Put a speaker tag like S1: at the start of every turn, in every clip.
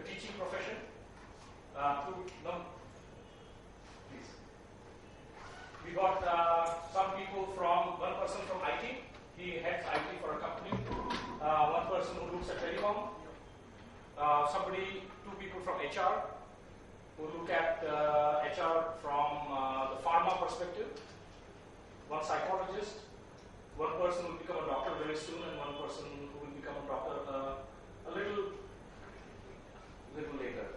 S1: teaching profession. Please. We got some people one person from IT. He heads IT for a company. One person who looks at telecom. Two people from HR who look at HR from the pharma perspective. One psychologist. One person will become a doctor very soon, and one person who will become a doctor a little later.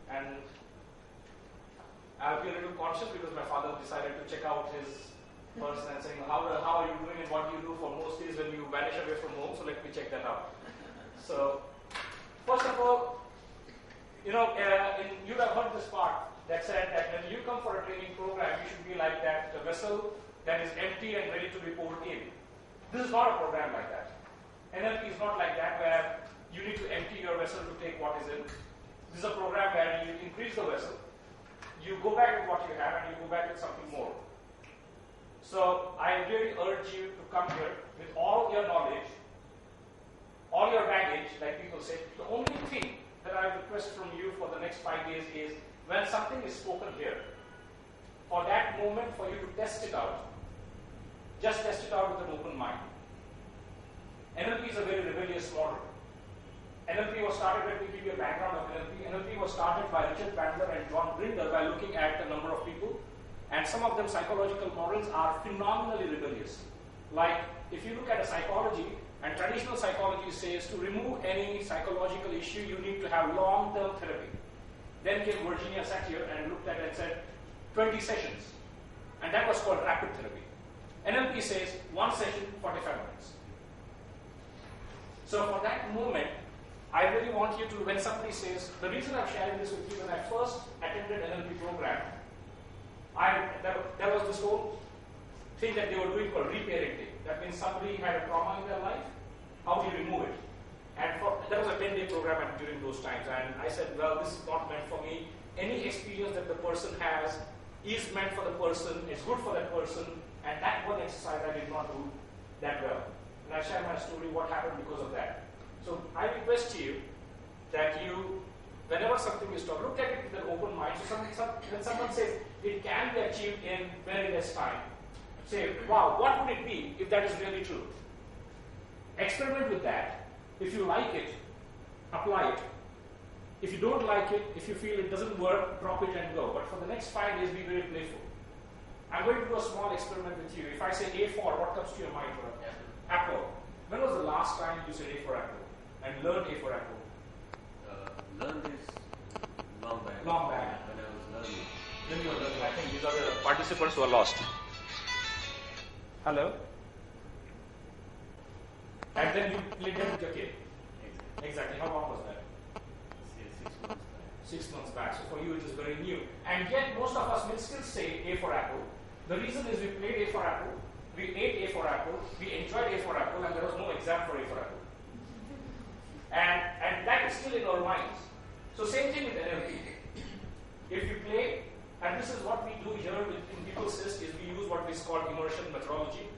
S1: And I'll be a little conscious because my father decided to check out his person and saying, how are you doing and what do you do for most days when you vanish away from home? So let me check that out. So, first of all, you'd have heard this part that said that when you come for a training program, you should be like that vessel that is empty and ready to be poured in. This is not a program like that. NLP is not like that where you need to empty your vessel to take what is in. This is a program where you increase the vessel. You go back with what you have and you go back with something more. So I really urge you to come here with all your knowledge, all your baggage, like people say. The only thing that I request from you for the next 5 days is when something is spoken here, for that moment for you to test it out, just test it out with an open mind. NLP is a very rebellious model. NLP was started, let me give you a background of NLP. NLP was started by Richard Bandler and John Grinder by looking at a number of people, and some of them psychological models are phenomenally rebellious. Like, if you look at a psychology, and traditional psychology says to remove any psychological issue, you need to have long-term therapy. Then came Virginia Satir and looked at it and said, 20 sessions. And that was called rapid therapy. NLP says, one session, 45 minutes. So for that moment, I really want you to, when somebody says, the reason I'm sharing this with you, when I first attended NLP program, there was this whole thing that they were doing called reparenting. That means somebody had a trauma in their life, how do you remove it? And that was a 10-day program during those times. And I said, well, this is not meant for me. Any experience that the person has is meant for the person, it's good for that person, and that one exercise I did not do that well. And I share my story, what happened because of that. So I request you that you, whenever something is taught, look at it with an open mind. So when someone says it can be achieved in very less time, say, wow, what would it be if that is really true? Experiment with that. If you like it, apply it. If you don't like it, if you feel it doesn't work, drop it and go. But for the next 5 days, be very playful. I'm going to do a small experiment with you. If I say A for, what comes to your mind? Apple. When was the last time you said A for apple? And learned A for apple?
S2: Learned is long back.
S1: Long back.
S2: When I was learning.
S1: When you were learning, I think these are the participants who are lost. Hello? And then you played them with your kid? Exactly. How long was that? 6 months back. So for you it is very new. And yet most of us will still say A for apple. The reason is we played A for apple, we ate A for apple, we enjoyed A for apple, and there was no exam for A for apple. And that is still in our minds. So same thing with NLP. If you play, and this is what we do here in PeopleSys, is we use what is called immersion methodology,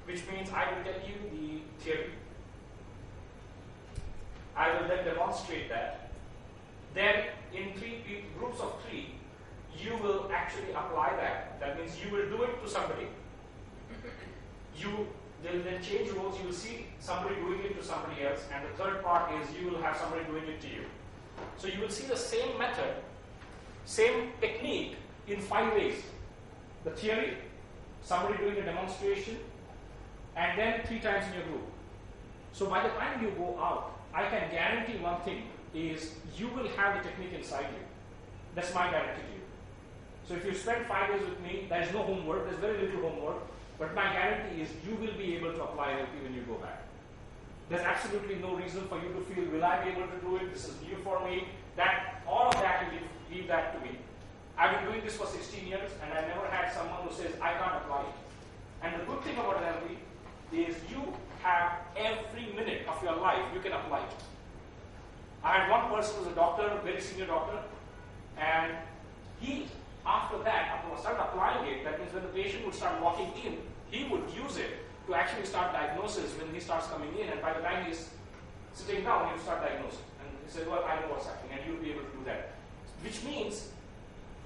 S1: which means I will tell you the theory. I will then demonstrate that. Then in groups of 3, you will actually apply that. That means you will do it to somebody. They will then change roles. You will see somebody doing it to somebody else. And the third part is you will have somebody doing it to you. So you will see the same method, same technique in 5 ways. The theory, somebody doing a demonstration, and then 3 times in your group. So by the time you go out, I can guarantee one thing is you will have the technique inside you. That's my guarantee to you. So if you spend 5 days with me, there is no homework, there's very little homework, but my guarantee is you will be able to apply NLP when you go back. There's absolutely no reason for you to feel, will I be able to do it? This is new for me. All of that, you leave that to me. I've been doing this for 16 years, and I never had someone who says, I can't apply it. And the good thing about NLP is you have every minute of your life, you can apply it. I had one person who was a doctor, a very senior doctor, and he, after that, started applying it. That means when the patient would start walking in, he would use it to actually start diagnosis when he starts coming in, and by the time he's sitting down, he would start diagnosing. And You say, well, I know what's happening, and you'll be able to do that. Which means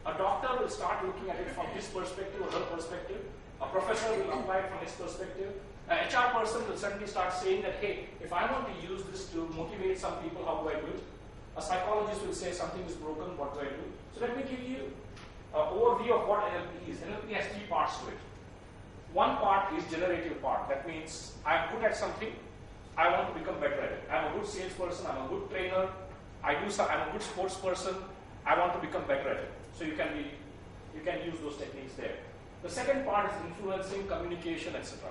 S1: a doctor will start looking at it from his perspective or her perspective. A professor will apply it from his perspective. An HR person will suddenly start saying that, hey, if I want to use this to motivate some people, how do I do it? A psychologist will say something is broken, what do I do? So let me give you an overview of what NLP is. NLP has 3 parts to it. One part is generative part. That means I'm good at something, I want to become better at it. I'm a good salesperson, I'm a good trainer, I'm a good sports person, I want to become better at it. So you can use those techniques there. The second part is influencing, communication, etc.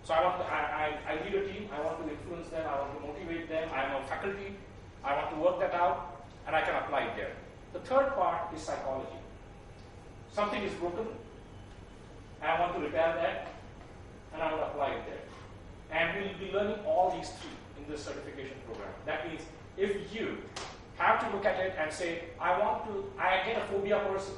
S1: So I lead a team, I want to influence them, I want to motivate them, I am a faculty, I want to work that out, and I can apply it there. The third part is psychology. Something is broken, and I want to repair that, and I want to apply it there. And we'll be learning all these 3 in this certification program. That means if you have to look at it and say, I get a phobia person.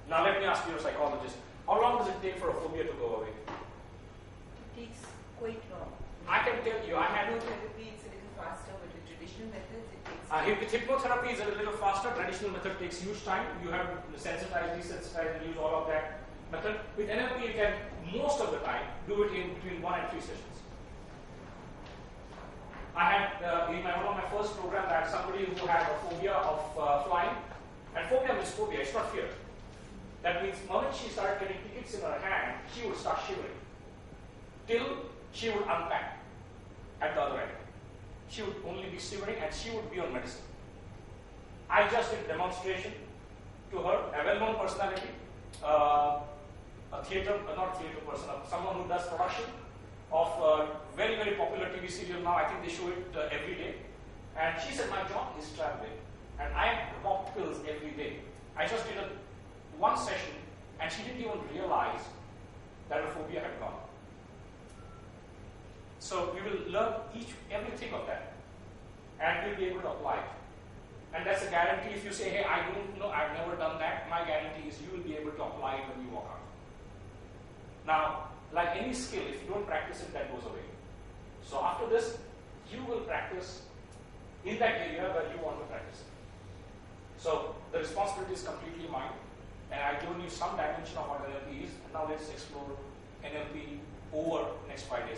S1: Now let me ask you, a psychologist, how long does it take for a phobia to go away?
S3: It takes quite long.
S1: I can tell you, I had
S3: Hypnotherapy, it's a little faster, but with traditional methods, it takes
S1: with hypnotherapy is a little faster. Traditional method takes huge time. You have to sensitize, desensitize, and use all of that method. With NLP, you can most of the time do it in between 1 and 3 sessions. I had in one of my first programs, I had somebody who had a phobia of flying, and phobia means phobia. It's not fear. That means the moment she started getting tickets in her hand, she would start shivering till she would unpack at the other end. She would only be shivering, and she would be on medicine. I just did a demonstration to her, a well-known personality, not theater person, someone who does production of very, very popular TV serial now. I think they show it every day. And she said, my job is traveling, and I pop pills every day. I just did one session, and she didn't even realize that her phobia had gone. So we will learn everything of that, and we'll be able to apply it. And that's a guarantee. If you say, hey, I don't know, I've never done that, my guarantee is you will be able to apply it when you walk out. Now, like any skill, if you don't practice it, that goes away. So after this, you will practice in that area where you want to practice it. So the responsibility is completely mine, and I've given you some dimension of what NLP is, and now let's explore NLP over the next 5 days.